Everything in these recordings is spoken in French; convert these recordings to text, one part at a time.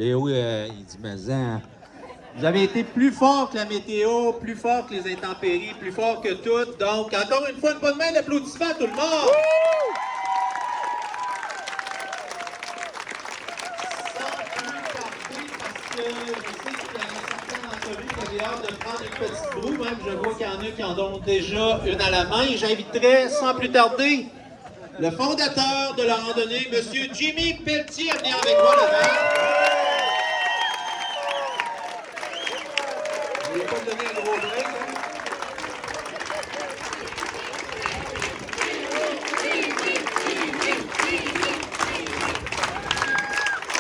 Léo, il dit, mais vous avez été plus fort que la météo, plus fort que les intempéries, plus fort que tout. Donc, encore une fois, une bonne main d'applaudissement à tout le monde! J'ai hâte de prendre une petite broue, même je vois qu'il y en a qui en ont déjà une à la main. J'inviterai sans plus tarder le fondateur de la randonnée, M. Jimmy Pelletier, à venir avec moi là-bas. Je ne vais pas me donner un gros break.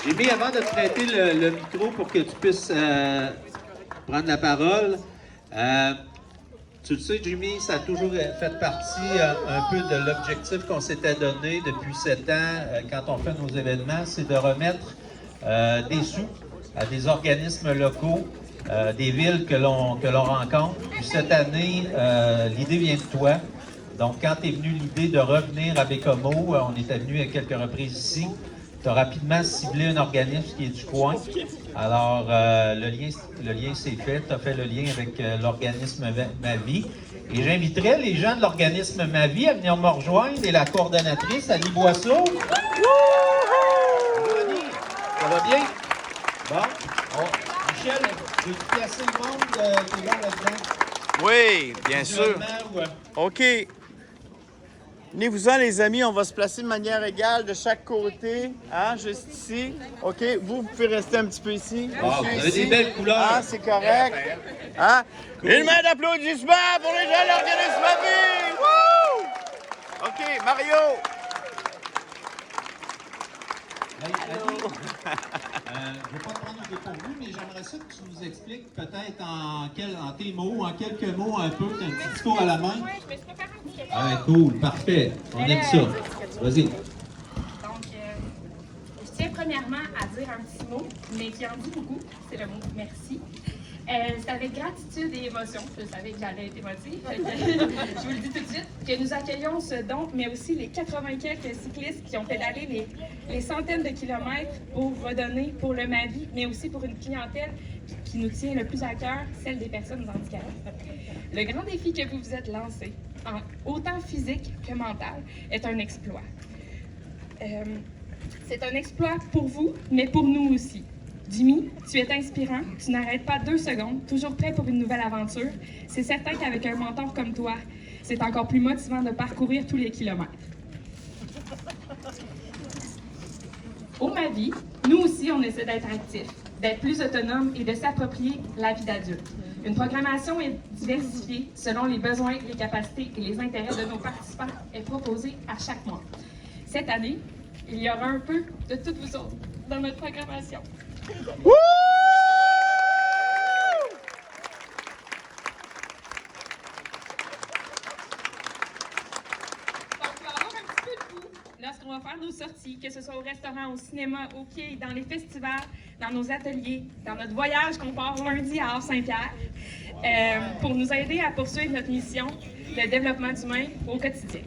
Jimmy, avant de te prêter le micro pour que tu puisses prendre la parole, tu le sais, Jimmy, ça a toujours fait partie un peu de l'objectif qu'on s'était donné depuis 7 ans quand on fait nos événements, c'est de remettre des sous à des organismes locaux, des villes que l'on rencontre. Puis cette année, l'idée vient de toi. Donc, quand est venue l'idée de revenir à Bécomo, on était venu à quelques reprises ici. Tu as rapidement ciblé un organisme qui est du coin. Alors, le lien s'est fait. Tu as fait le lien avec l'organisme Ma Vie. Et j'inviterai les gens de l'organisme Ma Vie à venir me rejoindre et la coordonnatrice, Annie Boisseau. Bonjour, Annie. Ça va bien? Bon. Michel, veux-tu placer le monde qui est là là-dedans? Oui, bien sûr. OK. Venez-vous-en, les amis, on va se placer de manière égale de chaque côté, hein, juste ici. OK, vous pouvez rester un petit peu ici. Wow, vous avez des belles couleurs. Ah, c'est correct. Hein? Cool. Une main d'applaudissement pour les gens de l'organisme Ma Vie! Woo! OK, Mario! Hey, Annie, je ne vais pas te prendre au dépourvu, mais j'aimerais ça que tu nous expliques peut-être en tes mots, en quelques mots un peu, tu as un petit discours à la main. Oui, je me suis préparé un petit Ah, cool, parfait. On aime ça. Vas-y. Donc, je tiens premièrement à dire un petit mot, mais qui en dit beaucoup, c'est le mot merci. C'est avec gratitude et émotion, je savais que j'allais être émotive, je vous le dis tout de suite, que nous accueillons ce don, mais aussi les 80 quelques cyclistes qui ont pédalé les centaines de kilomètres pour redonner pour le Mavi, mais aussi pour une clientèle qui nous tient le plus à cœur, celle des personnes handicapées. Le grand défi que vous vous êtes lancé, autant physique que mental, est un exploit. C'est un exploit pour vous, mais pour nous aussi. Jimmy, tu es inspirant, tu n'arrêtes pas 2 secondes, toujours prêt pour une nouvelle aventure. C'est certain qu'avec un mentor comme toi, c'est encore plus motivant de parcourir tous les kilomètres. Au Ma Vie, nous aussi, on essaie d'être actifs, d'être plus autonomes et de s'approprier la vie d'adulte. Une programmation est diversifiée selon les besoins, les capacités et les intérêts de nos participants est proposée à chaque mois. Cette année, il y aura un peu de toutes vous autres dans notre programmation. Woo! Lorsqu'on va faire nos sorties, que ce soit au restaurant, au cinéma, au quai, dans les festivals, dans nos ateliers, dans notre voyage qu'on part lundi à Havre-Saint-Pierre, pour nous aider à poursuivre notre mission, le développement humain au quotidien.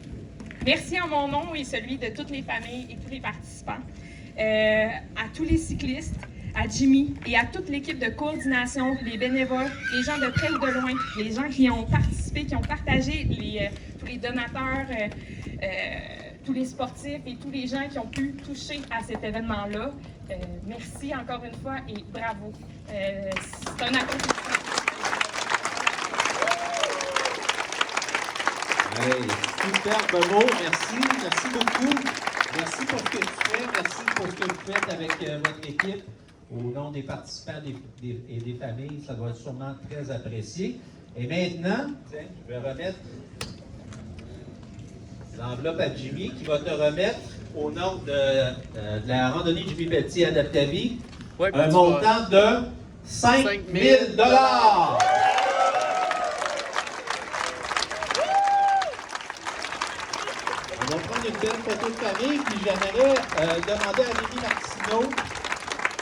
Merci en mon nom et celui de toutes les familles et tous les participants, à tous les cyclistes, à Jimmy et à toute l'équipe de coordination, les bénévoles, les gens de près ou de loin, les gens qui ont participé, qui ont partagé, tous les donateurs, tous les sportifs et tous les gens qui ont pu toucher à cet événement-là. Merci encore une fois et bravo. C'est un accomplissement. Hey, superbe mot, merci beaucoup. Merci pour ce que tu fais, merci pour ce que vous faites avec votre équipe. Au nom des participants et des familles, ça doit être sûrement très apprécié. Et maintenant, je vais remettre l'enveloppe à Jimmy qui va te remettre au nom de la randonnée Jimmy Pelletier Adaptavie un montant de 5 000 $. On va prendre une belle photo de famille, puis j'aimerais demander à Rémi Martineau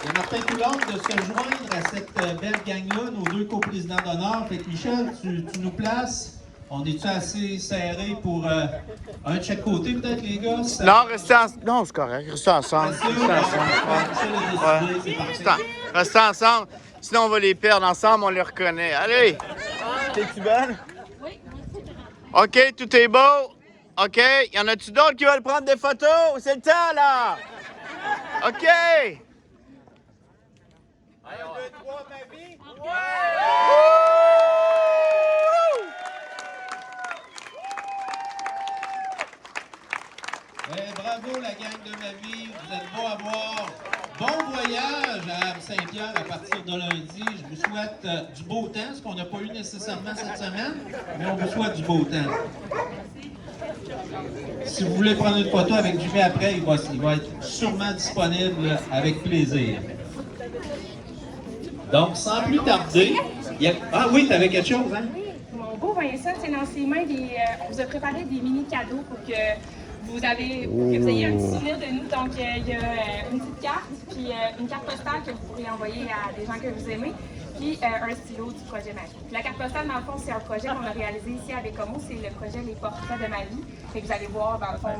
et Martin Coulombe de se joindre à cette belle gang-là, nos 2 coprésidents d'honneur. Fait que Michel, tu nous places. On est-tu assez serré pour un de chaque côté, peut-être, les gars? Ça... Non, restez ensemble. Non, c'est correct. Restez ensemble. Restez ensemble. Restez ensemble. Sinon, on va les perdre ensemble, on les reconnaît. Allez! T'es-tu bonne? Oui. OK, tout est beau. OK. Y en a-tu d'autres qui veulent prendre des photos? C'est le temps, là! OK! 1, 2, 3, ma vie? Bravo la gang de ma vie, vous êtes beaux à voir. Bon voyage à Saint-Pierre à partir de lundi. Je vous souhaite du beau temps, ce qu'on n'a pas eu nécessairement cette semaine, mais on vous souhaite du beau temps. Si vous voulez prendre une photo avec Jimmy après, il va être sûrement disponible avec plaisir. Donc, sans plus tarder, ah oui, tu avais quelque chose, hein? Mon beau Vincent, c'est dans ses mains, on vous a préparé des mini-cadeaux pour que vous ayez un petit souvenir de nous. Donc, il y a une petite carte, puis une carte postale que vous pourrez envoyer à des gens que vous aimez, puis un stylo du projet Magie. Puis la carte postale, dans le fond, c'est un projet qu'on a réalisé ici à Bécomo, c'est le projet Les Portraits de ma vie. Fait que vous allez voir, dans le fond,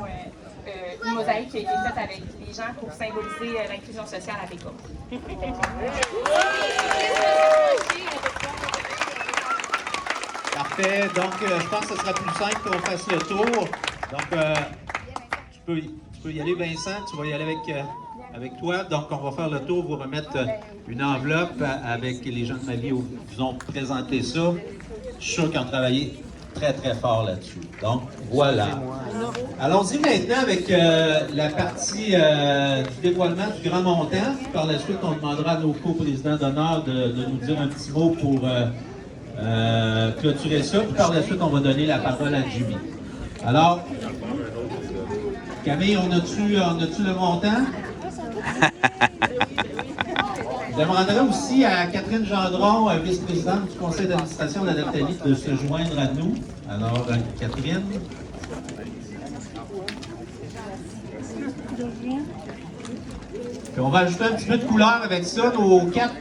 une mosaïque qui a été faite avec des gens pour symboliser l'inclusion sociale à Bécomo. Parfait. Donc, je pense que ce sera plus simple qu'on fasse le tour. Donc, tu peux y aller, Vincent. Tu vas y aller avec toi. Donc, on va faire le tour, vous remettre une enveloppe avec les gens de ma vie où ils ont présenté ça. Je suis sûr qu'ils ont travaillé très, très fort là-dessus. Donc, voilà. Allons-y maintenant avec la partie du dévoilement du grand montant. Par la suite, on demandera à nos coprésidents d'honneur de nous dire un petit mot pour clôturer ça. Puis par la suite, on va donner la parole à Jimmy. Alors, Camille, on a-tu le montant? Je demanderai aussi à Catherine Gendron, vice-présidente du conseil d'administration de la Deltalie, de se joindre à nous. Alors, Catherine. Puis on va ajouter un petit peu de couleur avec ça. Nos 4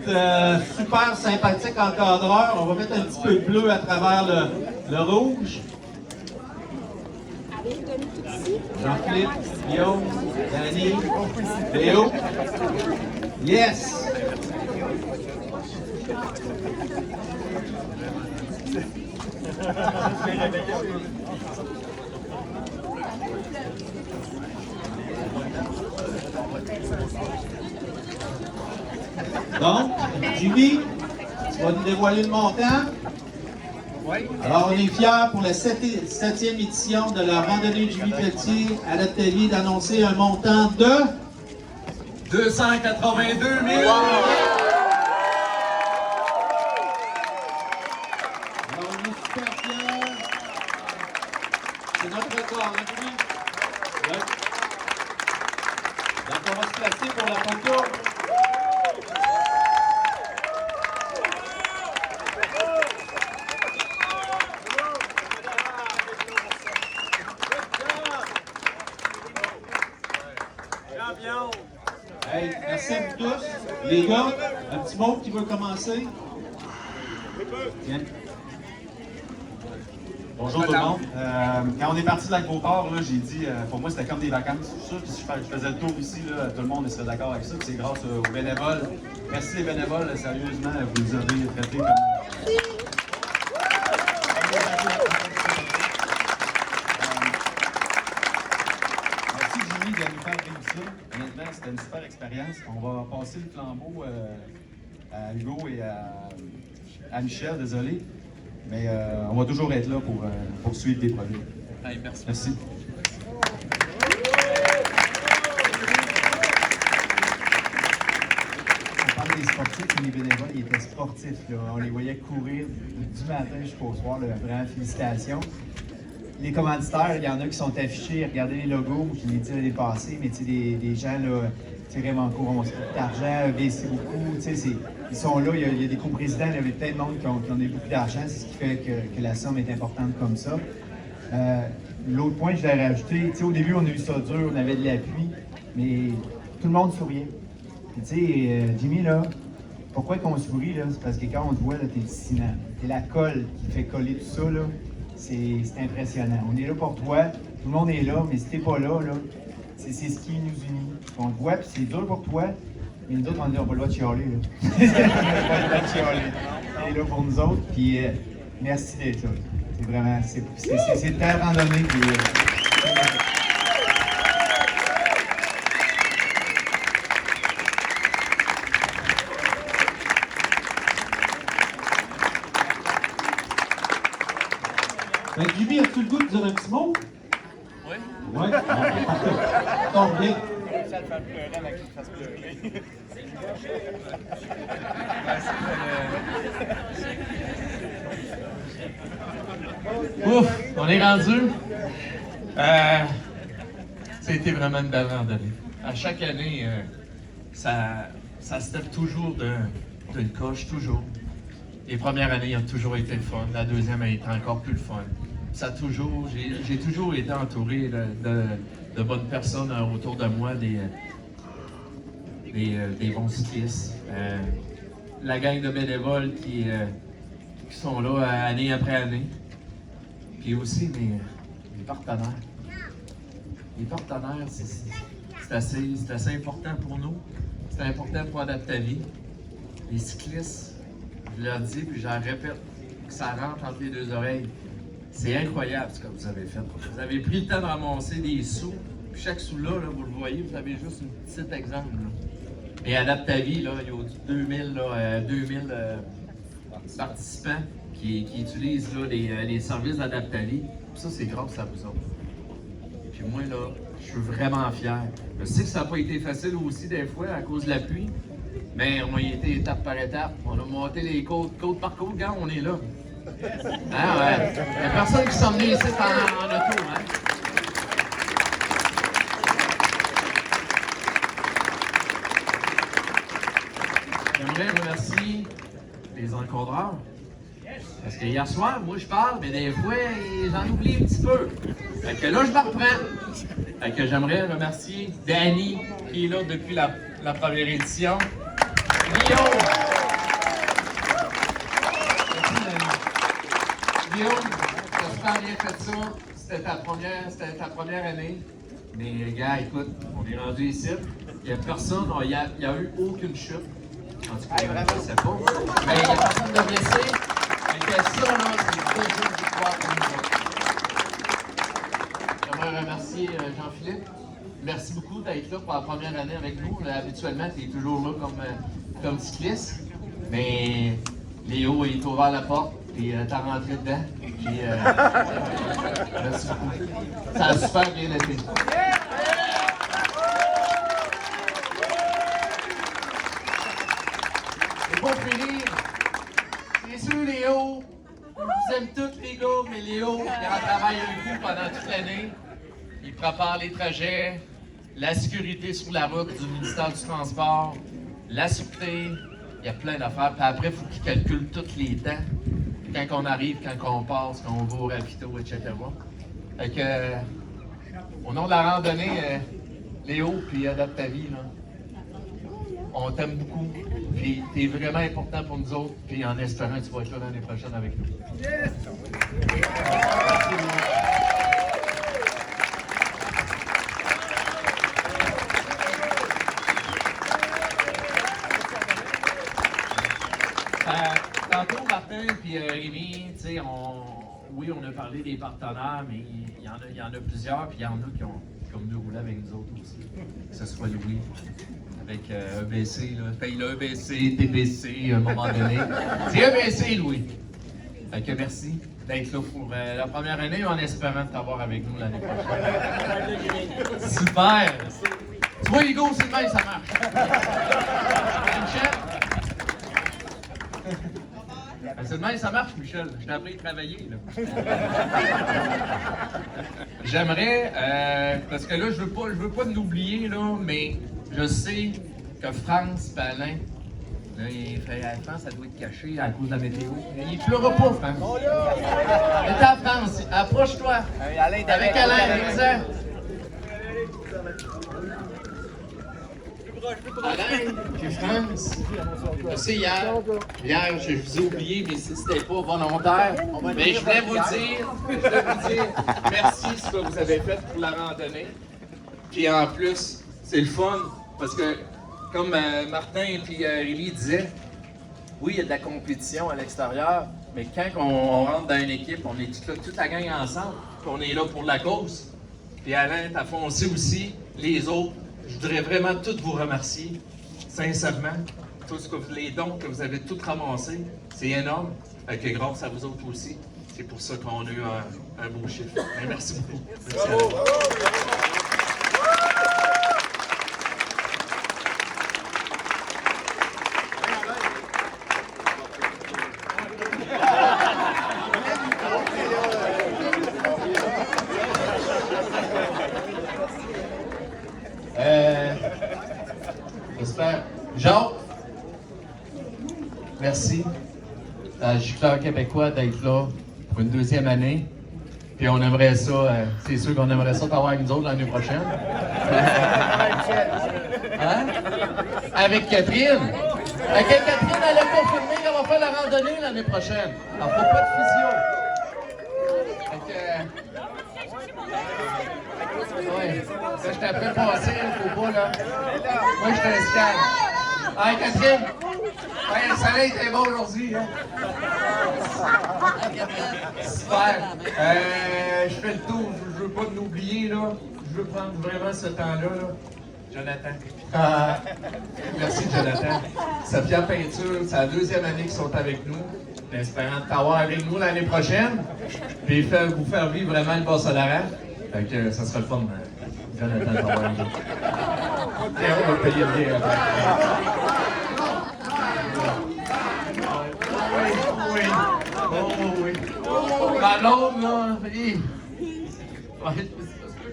super sympathiques encadreurs. On va mettre un petit peu de bleu à travers le rouge. Jean-Philippe, Guillaume, Danny, Léo. Yes! Donc, Jimmy, tu vas nous dévoiler le montant. Oui. Alors, on est fiers pour la 7e édition de la randonnée Jimmy Pelletier à l'atelier d'annoncer un montant de 282 000! Wow. Alors, on est super fiers. C'est notre record, hein, Jimmy? Oui. Donc, on va se placer pour la photo. Hey, merci à vous tous. Les gars, un petit mot qui veut commencer? Bien. Bonjour tout le monde. Quand on est parti de l'Aquaport, j'ai dit, pour moi c'était comme des vacances, tout ça. Puis je faisais le tour ici, là, tout le monde serait d'accord avec ça. C'est grâce aux bénévoles. Merci les bénévoles, sérieusement, vous nous avez traités comme... Merci Jimmy de nous faire vivre ça. Honnêtement, c'était une super expérience. On va passer le flambeau à Hugo et à Michel, désolé. Mais on va toujours être là pour suivre des projets. Hey, merci. Merci. On parle des sportifs, mais les bénévoles, ils étaient sportifs. Là. On les voyait courir du matin jusqu'au soir. Là. Vraiment, félicitations. Les commanditaires, il y en a qui sont affichés. Regardez les logos, je les ai dépassés, mais des gens, là, Raymond Cour, d'argent, VC beaucoup, ils sont là, il y a des coprésidents, il y avait plein de monde qui ont beaucoup d'argent, c'est ce qui fait que la somme est importante comme ça. L'autre point que je l'ai rajouté, au début on a eu ça dur, on avait de l'appui, mais tout le monde souriait. Puis Jimmy, là, pourquoi qu'on sourit, là, c'est parce que quand on te voit, là, t'es distinent. T'es la colle qui fait coller tout ça, là. c'est impressionnant. On est là pour toi, tout le monde est là, mais si t'es pas là, c'est ce qui nous unit. On te voit, puis c'est dur pour toi, mais nous autres, on n'a pas le droit de chialer. Là. On n'a pas le droit de chialer. T'es là pour nous autres, puis merci d'être là. C'est vraiment, c'est ta randonnée, puis... Ben, Jimmy, as-tu le goût de dire un petit mot? Oui. Oui. Parfait. Donc, bien. Ça le fait pleurer avec qu'il fasse pleurer. Ouf, on est rendu. C'était vraiment une belle randonnée. À chaque année, ça se lève toujours d'une coche, toujours. Les premières années ont toujours été le fun. La deuxième a été encore plus le fun. J'ai toujours été entouré de bonnes personnes autour de moi, des bons cyclistes. La gang de bénévoles qui sont là année après année. Puis aussi mes partenaires. Les partenaires, c'est assez important pour nous. C'est important pour Adaptavie. Les cyclistes, je leur dis, puis je leur répète, que ça rentre entre les deux oreilles. C'est incroyable ce que vous avez fait. Vous avez pris le temps de ramasser des sous, puis chaque sou-là, vous le voyez, vous avez juste un petit exemple. Là. Et Adaptavie, là, il y a 2000 participants qui utilisent là, les services d'Adaptavie. Ça, c'est grâce à vous autres. Puis moi, là, je suis vraiment fier. Je sais que ça n'a pas été facile aussi des fois à cause de la pluie, mais on y a été étape par étape. On a monté les côtes par côte, quand on est là. Ah ouais. Il n'y a personne qui s'en venait ici en auto, hein? J'aimerais remercier les encadreurs. Parce que hier soir, moi je parle, mais des fois, j'en oublie un petit peu. Fait que là, je me reprends. Fait que j'aimerais remercier Danny, qui est là depuis la première édition. Guillaume! Guillaume, tu as super bien fait ça. C'était ta première année. Mais gars, écoute, on est rendu ici. Il n'y a personne, il n'y a eu aucune chute. En tout cas, je ne sais pas. Mais il n'y a personne de blessé. Mais ça, là, c'est toujours du pouvoir pour nous autres. J'aimerais remercier Jean-Philippe. Merci beaucoup d'être là pour la première année avec nous. Là, habituellement, tu es toujours là comme cycliste. Mais Léo, il t'a ouvert la porte et t'as rentré dedans. Puis, merci beaucoup. Ça a super bien été. Et pour finir, c'est sûr, Léo, vous aimez tous les gars, mais Léo, il en travaille un coup pendant toute l'année. Il prépare les trajets, la sécurité sur la route du ministère du Transport, la sûreté, il y a plein d'affaires. Puis après, il faut qu'il calcule tous les temps, quand on arrive, quand on passe, quand on va au ravito, etc. Fait que, au nom de la randonnée, Léo, puis Adaptavie, là, on t'aime beaucoup, puis t'es vraiment important pour nous autres, puis en espérant que tu vas être là l'année prochaine avec nous. Yes! Tantôt, Martin puis Rémi, tu sais, oui, on a parlé des partenaires, mais il y en a plusieurs, puis il y en a qui ont venu rouler avec nous autres aussi. Que ce soit Louis, avec EBC, là. Fait il a EBC, TBC, à un moment donné. C'est EBC, Louis. Fait que merci d'être là pour la première année, en espérant t'avoir avec nous l'année prochaine. Super! Tu vois, Hugo, c'est le même, ça marche. Michel? C'est le même, ça marche, Michel. Je t'ai appris à travailler, là. J'aimerais, parce que là, je veux pas l'oublier, là, mais je sais que France, Alain, là, il fait, France, ça doit être caché à cause de la météo. Il pleura pas, France. T'es en France, approche-toi. Avec Alain, viens-en. Alain, puis France, je sais, hier, je vous ai oublié, mais c'était pas volontaire. Mais je voulais vous dire merci ce que vous avez fait pour la randonnée. Puis en plus, c'est le fun, parce que, comme Martin et Rémi disaient, oui, il y a de la compétition à l'extérieur, mais quand on rentre dans une équipe, on est toute la gang ensemble, puis on est là pour la cause. Puis Alain, t'as foncé aussi, les autres. Je voudrais vraiment tous vous remercier, sincèrement. Les dons que vous avez tous ramassés, c'est énorme. Fait que grâce à vous autres aussi, c'est pour ça qu'on a eu un beau chiffre. Mais merci beaucoup. Merci à vous. J'espère. Jacques, merci à Gicleur québécois d'être là pour une deuxième année. Puis on aimerait ça, c'est sûr qu'on aimerait ça t'avoir avec nous autres l'année prochaine. Hein? Avec Catherine. Ok, Catherine, elle a confirmé qu'elle va faire la randonnée l'année prochaine. Elle fera pas de physio. Fait que, ouais. Là, je t'ai fait passer, faut pas, là. Moi, je te scanne. Hey, Catherine! Hey, le soleil est beau aujourd'hui, hein? Super! Je fais le tour, je veux pas l'oublier, là. Je veux prendre vraiment ce temps-là, là. Jonathan. Merci, Jonathan. Safia Peinture, c'est la deuxième année qu'ils sont avec nous. En espérant t'avoir avec nous l'année prochaine. Puis vous faire vivre vraiment le Bas-Solaran. Fait que ça sera le fun, Jonathan, t'avoir avec nous. Et on va payer le bien après. Oui. Oh oui. Dans l'autre, là, oui. Ouais, c'est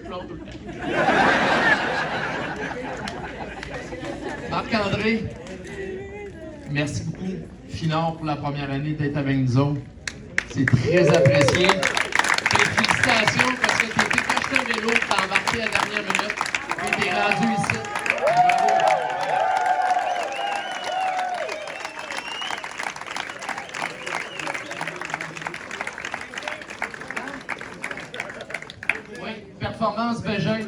ça, Marc-André, merci beaucoup, Finard, pour la première année d'être avec nous autres. C'est très apprécié. Et félicitations parce que tu étais caché un vélo, tu t'as embarqué à la dernière minute et t'es rendu ici. Bravo. Oui, Performance Bégin.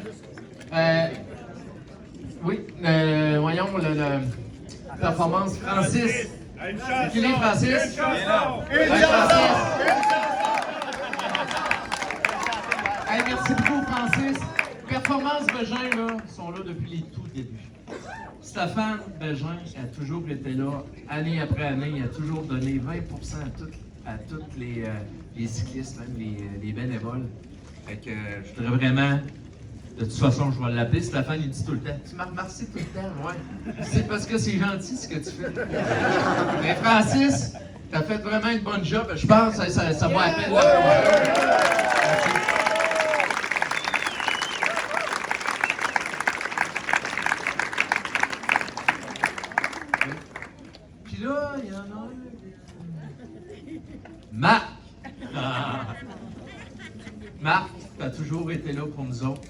Oui, voyons, performance Francis. C'est qui les Francis? Francis. Hey, merci beaucoup, Francis. Performance Bégin, là, sont là depuis les tout débuts. Stéphane Bégin a toujours été là, année après année. Il a toujours donné 20% à tous les cyclistes, même les bénévoles. Fait que je voudrais vraiment. De toute façon, je vais l'appeler. Stéphane, il dit tout le temps. Tu m'as remercié tout le temps, ouais. C'est parce que c'est gentil ce que tu fais. Mais Francis, tu as fait vraiment une bonne job. Je pense que ça vaut la peine. Puis là, il y en a un. Marc! Marc, tu as toujours été là pour nous autres.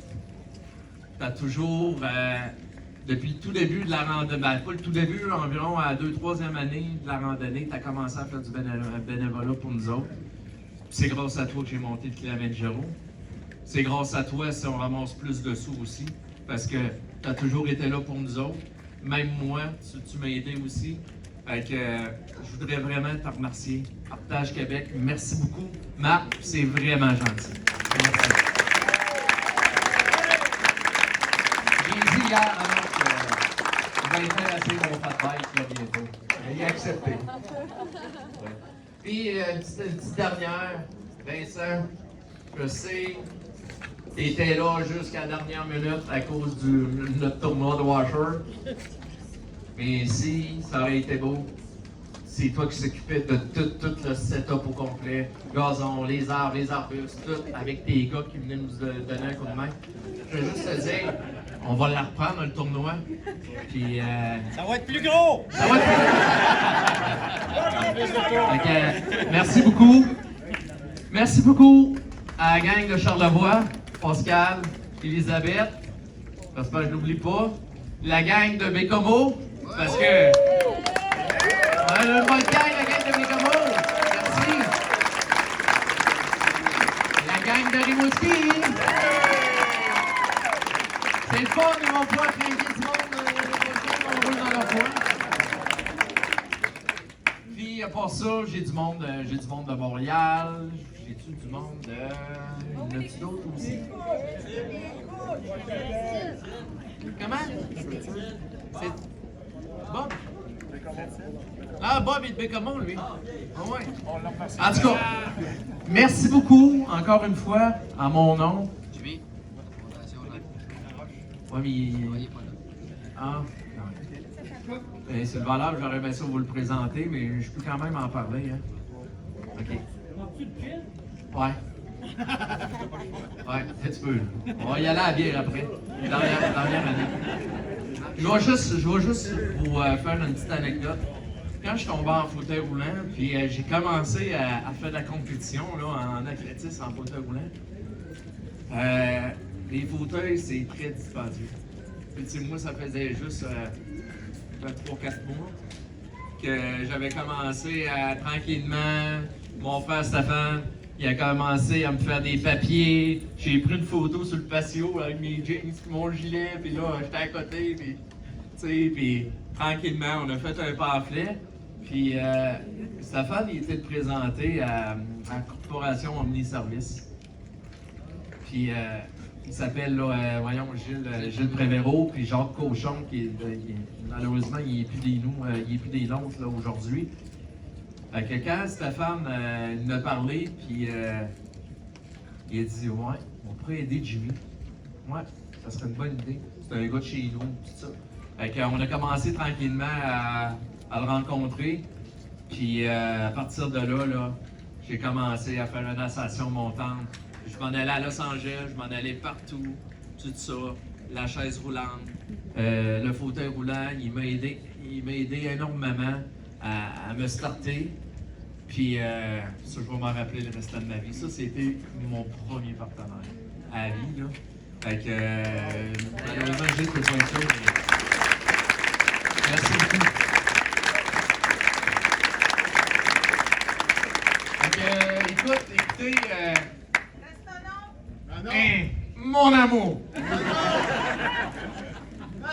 Tu as toujours, depuis le tout début de la randonnée, pas le tout début, environ à la 2-3e année de la randonnée, tu as commencé à faire du bénévolat pour nous autres. C'est grâce à toi que j'ai monté le Kilimanjaro. C'est grâce à toi si on ramasse plus de sous aussi, parce que tu as toujours été là pour nous autres. Même moi, tu m'as aidé aussi. Fait que je voudrais vraiment te remercier. Partage Québec, merci beaucoup. Marc, c'est vraiment gentil. Merci. J'ai dit hier à Marc que je vais faire assez mon fat bike là, bientôt. Il a accepté. Ouais. Puis, une petite dernière, Vincent, je sais, tu étais là jusqu'à la dernière minute à cause de notre tournoi de Washer. Mais si ça aurait été beau, c'est toi qui s'occupais de tout le setup au complet. Gazon, les arbres, les arbustes, tout, avec tes gars qui venaient nous donner un coup de main. Je veux juste te dire, on va la reprendre, le tournoi. Puis, ça va être plus gros! Ça va être plus gros! Donc, merci beaucoup. Merci beaucoup à la gang de Charlevoix, Pascal, Elisabeth. J'espère que je n'oublie pas. la gang de Bécomo, parce que... le volcan et la gang de Bécomo, merci. La gang de Rimouski. C'est le fun, ils vont pouvoir craquer du monde, on roule dans leur coin. Puis, à part ça, j'ai du monde de Montréal, j'ai-tu du monde de... Y en a-tu d'autres aussi? Comment? C'est... Bob? Ah, Bob est de Bécomo, lui. Ah ouais. En tout cas, merci beaucoup, encore une fois, en mon nom. Ouais, mais... Ah, non. C'est le valeur, j'aurais aimé ça vous le présenter, mais je peux quand même en parler, hein. OK. Ouais. Ouais, tu peux. On va y aller à la bière après. Dernière année. Je vais juste vous faire une petite anecdote. Quand je suis tombé en fauteuil roulant, puis j'ai commencé à faire de la compétition là, en athlétisme en fauteuil roulant, les fauteuils, c'est très dispendieux. Puis tu sais, moi, ça faisait juste 3-4 mois que j'avais commencé à tranquillement, mon frère Stéphane, il a commencé à me faire des papiers. J'ai pris une photo sur le patio avec mes jeans, mon gilet, puis là, j'étais à côté, puis tu sais, puis tranquillement, on a fait un pamphlet. Puis Stéphane, il était présenté à la corporation Omniservice. Puis il s'appelle, voyons, Gilles Prévéraud, puis Jacques Cochon, malheureusement, il n'est plus des nôtres là, aujourd'hui. Fait que quand Stéphane il m'a parlé, puis il a dit, ouais, on pourrait aider Jimmy. Ouais, ça serait une bonne idée. C'est un gars de chez nous, tout ça. Fait qu'on a commencé tranquillement à le rencontrer. Puis à partir de là, j'ai commencé à faire une ascension montante. Je m'en allais à Los Angeles, je m'en allais partout, tout ça, la chaise roulante, le fauteuil roulant, il m'a aidé énormément à me starter. Puis ça, je vais m'en rappeler le restant de ma vie. Ça, c'était mon premier partenaire à la vie, là. Fait que malheureusement, j'ai pas besoin de ça, mais merci beaucoup. Écoutez, mon amour!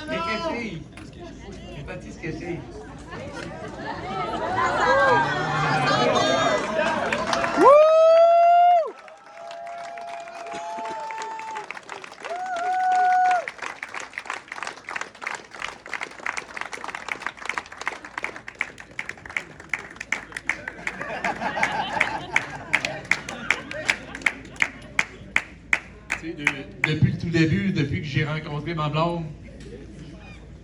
Mais qu'est-ce que c'est? Pas dit ce que c'est. Depuis le tout début, depuis que j'ai rencontré ma blonde,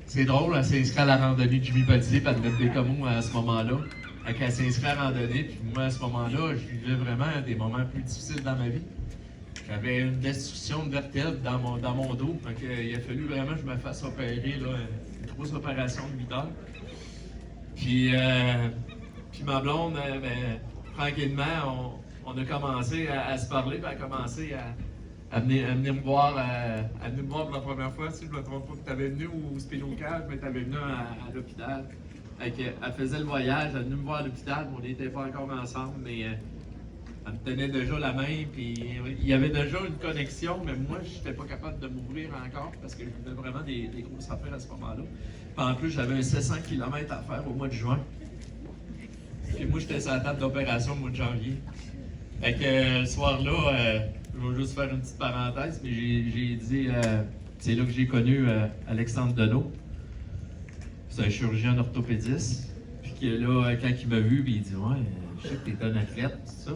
c'est drôle, elle s'est inscrite à la randonnée de Jimmy Pelletier par notre Bécomo à ce moment-là. Elle s'est inscrite à la randonnée, puis moi à ce moment-là, je vivais vraiment des moments plus difficiles dans ma vie. J'avais une destruction de vertèbre dans mon dos, donc il a fallu vraiment que je me fasse opérer, là, une grosse opération de 8 heures. Puis ma blonde, tranquillement, on a commencé à se parler, puis elle a commencé à venir me voir pour la première fois, si je ne me trompe pas, que tu avais venu au Spinocage, mais tu avais venu à l'hôpital. Elle faisait le voyage, elle est venue me voir à l'hôpital, on n'était pas encore ensemble, mais elle me tenait déjà la main, puis il y avait déjà une connexion, mais moi, je n'étais pas capable de m'ouvrir encore, parce que je vivais vraiment des grosses affaires à ce moment-là. Puis en plus, j'avais un 700 km à faire au mois de juin. Puis moi, j'étais sur la table d'opération au mois de janvier. Fait que ce soir-là, je vais juste faire une petite parenthèse, mais j'ai dit, c'est là que j'ai connu Alexandre Deneau. C'est un chirurgien orthopédiste. Puis que là, quand il m'a vu, il dit, ouais, je sais que t'es un athlète, tout ça.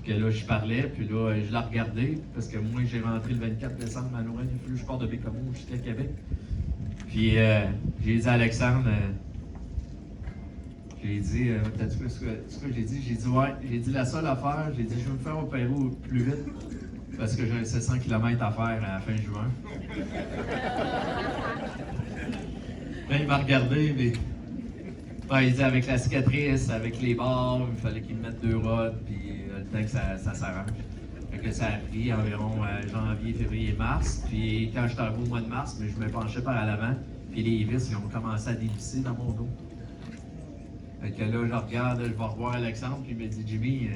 Puis que là, je parlais, puis là, je l'ai regardé, parce que moi, j'ai rentré le 24 décembre à Lorraine, puis je pars de Bécomo jusqu'à Québec. Puis j'ai dit à Alexandre, j'ai dit, t'as-tu vu ce que j'ai dit? J'ai dit, ouais, j'ai dit la seule affaire, j'ai dit, je vais me faire opérer au plus vite parce que j'ai un 700 km à faire à la fin juin. Là, il m'a regardé, mais ouais, il dit, avec la cicatrice, avec les barres, il fallait qu'il me mette 2 rods, puis le temps que ça s'arrange. Fait que ça a pris environ janvier, février, mars. Puis quand je suis arrivé au mois de mars, mais je me penchais par à l'avant. Puis les vis, ils ont commencé à dévisser dans mon dos. Fait que là, je regarde, je vais revoir Alexandre, puis il me dit, Jimmy,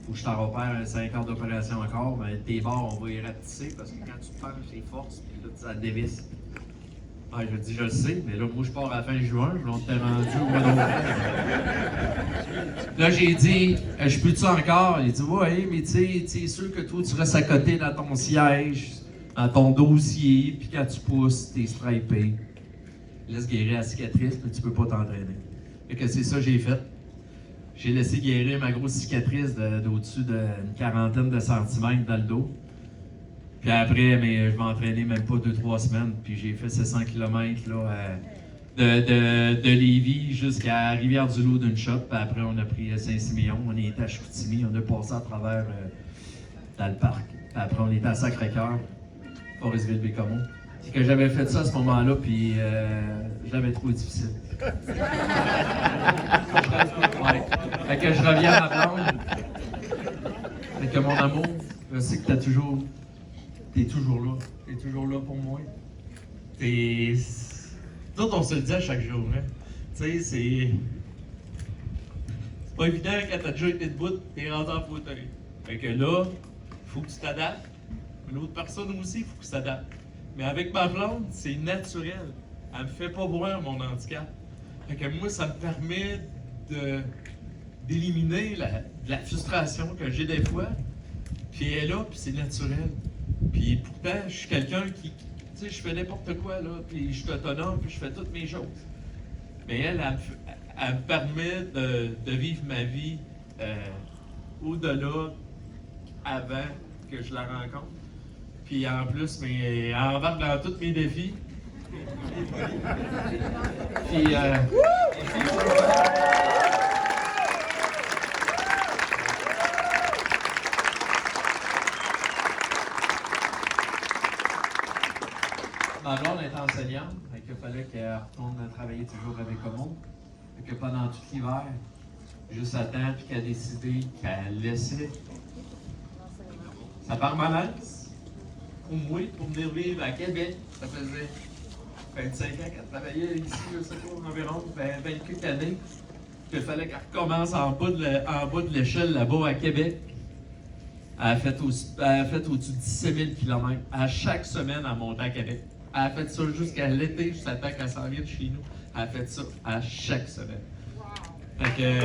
faut que je t'en repère un 5 heures d'opération encore, mais tes bords, on va y rapetisser parce que quand tu te penches, c'est force, puis là, ça dévisse. Ah, je dis, je le sais, mais là, moi, je pars à la fin juin, je l'ai rendu au mois d'avril. Là, j'ai dit, je peux-tu encore? Il dit, ouais, mais tu sais, c'est sûr que toi, tu restes à côté dans ton siège, dans ton dossier, puis quand tu pousses, t'es stripé. Laisse guérir la cicatrice, mais tu peux pas t'entraîner. Fait que c'est ça que j'ai fait. J'ai laissé guérir ma grosse cicatrice d'au-dessus d'une quarantaine de centimètres dans le dos. Puis après, je m'entraînais même pas 2-3 semaines, puis j'ai fait 700 km là, de Lévis jusqu'à Rivière-du-Loup d'une shot. Puis après, on a pris Saint-Siméon, on est à Chicoutimi, on a passé à travers dans le parc. Puis après, on était à Sacré-Cœur, Forestville-Bécomo. C'est que j'avais fait ça à ce moment-là, puis je l'avais trouvé difficile. Ouais. Fait que je reviens à ma blonde. Fait que mon amour, je sais que t'es toujours là. T'es toujours là pour moi. Nous autres, on se le dit à chaque jour, hein. Tu sais, c'est pas évident quand t'as déjà été debout, t'es rendu en fauteuil. Fait que là, faut que tu t'adaptes. L'autre personne aussi, il faut qu'il s'adapte. Mais avec ma blonde, c'est naturel. Elle me fait pas voir mon handicap. Fait que moi, ça me permet d'éliminer la frustration que j'ai des fois. Puis elle est là, puis c'est naturel. Puis pourtant, je suis quelqu'un qui, tu sais, je fais n'importe quoi, là, puis je suis autonome, puis je fais toutes mes choses. Mais elle me permet de vivre ma vie au-delà, avant que je la rencontre. Puis en plus, elle embarque dans tous mes défis. Puis ma blonde est enseignante, fait qu'il fallait qu'elle retourne travailler toujours avec Homo. Fait que pendant tout l'hiver, juste à temps, puis qu'elle a décidé qu'elle laissait sa permanence au moins pour venir vivre à Québec. Ça faisait 25 ans qu'elle travaillait ici, je sais pas, environ 20 quelques années. Puis il fallait qu'elle recommence en bas de l'échelle là-bas à Québec. Elle a fait au-dessus de 17 000 km à chaque semaine en montant à Québec. Elle a fait ça jusqu'à l'été, juste à temps qu'elle s'en vient de chez nous. Elle a fait ça à chaque semaine. Fait que,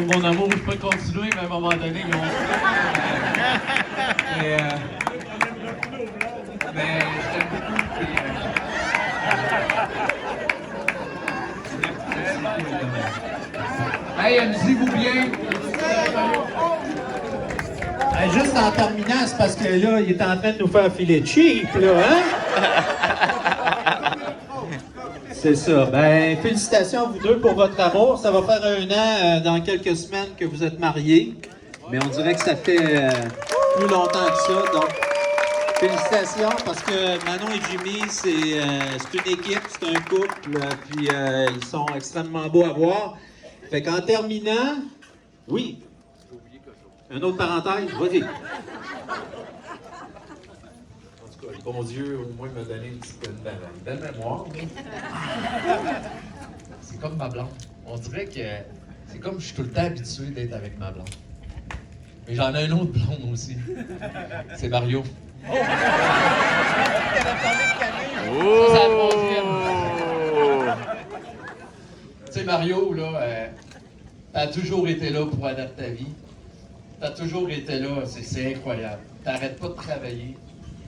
mon amour, je peux continuer, mais à un moment donné, ils ont mais je t'aime beaucoup. Hey, amusez-vous bien. Juste en terminant, c'est parce que là, il est en train de nous faire filer cheap, là, hein? C'est ça. Ben, félicitations à vous deux pour votre amour. Ça va faire 1 an, dans quelques semaines, que vous êtes mariés. Mais on dirait que ça fait plus longtemps que ça. Donc, félicitations, parce que Manon et Jimmy, c'est une équipe, c'est un couple, puis ils sont extrêmement beaux à voir. Fait qu'en terminant, oui. Une autre parenthèse, vas-y. En tout cas, le bon Dieu, au moins, m'a donné une belle mémoire. C'est comme ma blonde. On dirait que c'est comme je suis tout le temps habitué d'être avec ma blonde. Mais j'en ai un autre blonde aussi. C'est Mario. Oh! Ça, c'est la troisième. Tu sais, Mario, là, t'as toujours été là pour adapter ta vie. T'as toujours été là, c'est incroyable. T'arrêtes pas de travailler,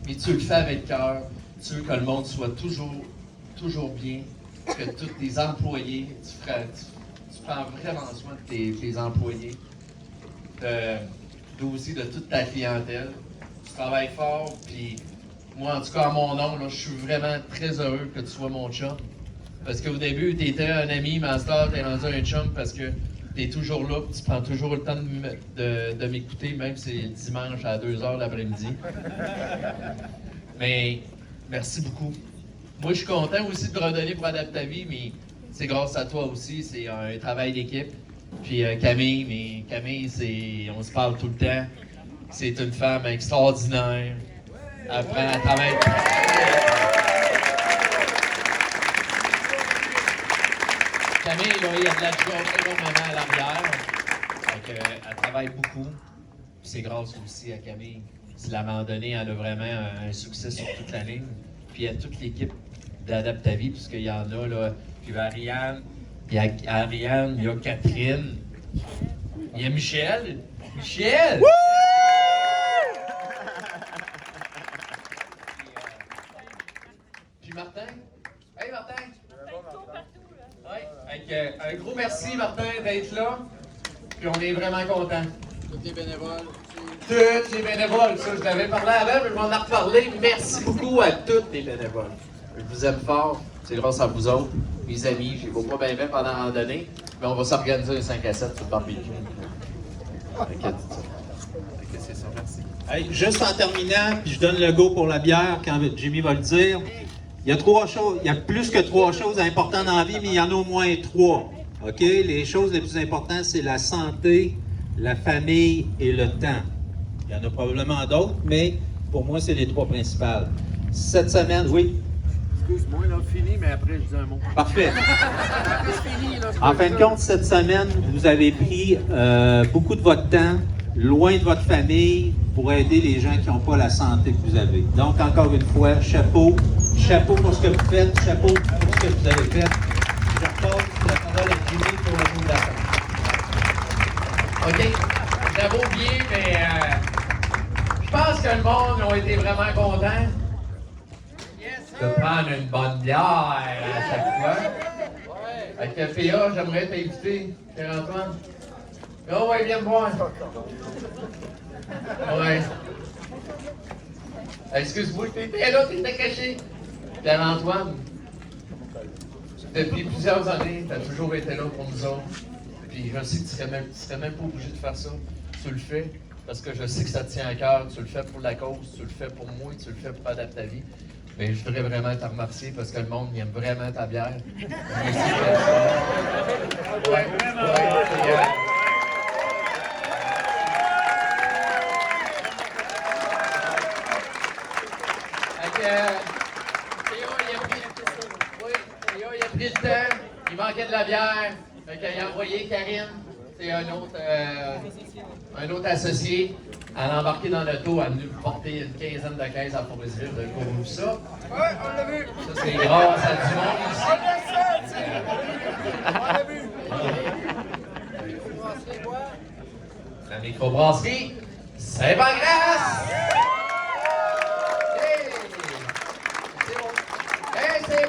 mais tu le fais avec cœur. Tu veux que le monde soit toujours bien, que tous tes employés, tu prends vraiment soin de tes employés, aussi de toute ta clientèle. Tu travailles fort, puis moi, en tout cas, à mon nom, là, je suis vraiment très heureux que tu sois mon chum. Parce qu'au début, tu étais un ami, mais à ce temps, tu es rendu un chum parce que tu es toujours là, tu prends toujours le temps de m'écouter, même si c'est le dimanche à 2h l'après-midi. Mais merci beaucoup. Moi, je suis content aussi de te redonner pour adapter ta vie, mais c'est grâce à toi aussi. C'est un travail d'équipe. Puis Camille, on se parle tout le temps. C'est une femme extraordinaire. Elle travaille. Camille, là, il y a de la job énormément à l'arrière. Elle travaille beaucoup. Puis c'est grâce aussi à Camille. Si à un moment donné, elle a vraiment un succès sur toute la ligne. Puis il y a toute l'équipe d'Adaptavie, puisqu'il y en a, là. Puis il y a Ariane, il y a Catherine, il y a Michel. Michel! Puis Martin. Hey Martin! Ouais, un gros merci Martin d'être là. Puis on est vraiment contents. Toutes les bénévoles, ça je l'avais parlé avant, mais je m'en ai reparlé. Merci beaucoup à toutes les bénévoles. Je vous aime fort, c'est grâce à vous autres, mes amis. Je ne vais pas bien pendant la randonnée, mais on va s'organiser un 5 à 7 sur le barbecue. C'est ça, merci. Hey, juste en terminant, puis je donne le go pour la bière quand Jimmy va le dire. Il y a 3 choses, il y a plus que 3 choses importantes dans la vie, mais il y en a au moins 3. OK? Les choses les plus importantes, c'est la santé, la famille et le temps. Il y en a probablement d'autres, mais pour moi, c'est les 3 principales. Cette semaine, oui? Excuse-moi, là, fini, mais après, je dis un mot. Parfait. En fin de compte, cette semaine, vous avez pris beaucoup de votre temps, loin de votre famille, pour aider les gens qui n'ont pas la santé que vous avez. Donc, encore une fois, chapeau. Chapeau pour ce que vous faites, chapeau pour ce que vous avez fait. Je repasse la parole à Jimmy pour le mot de la fin. OK? J'avoue bien, mais je pense que le monde a été vraiment content de prendre une bonne bière à chaque fois. Avec le PA, j'aimerais t'inviter, Pierre-Antoine. Oh ouais, viens me voir. Ouais. Excuse-moi, t'étais là, t'étais caché. Pierre-Antoine, depuis plusieurs années, t'as toujours été là pour nous autres. Puis je sais que tu serais même pas obligé de faire ça. Tu le fais parce que je sais que ça te tient à cœur. Tu le fais pour la cause, tu le fais pour moi, tu le fais pour Adaptavie. Mais je voudrais vraiment te remercier parce que le monde il aime vraiment ta bière. Ouais. Il a pris le temps, il manquait de la bière, il a envoyé Karine, c'est un autre associé, à l'embarquer dans l'auto, à nous porter une quinzaine de caisses à Forest-Ville. Vous avez pas vu ça? Ouais, on l'a vu. Ça, c'est grâce à du monde ici. On l'a vu. La microbrasserie, Saint-Pancras! Hey! C'est bon. Hey, c'est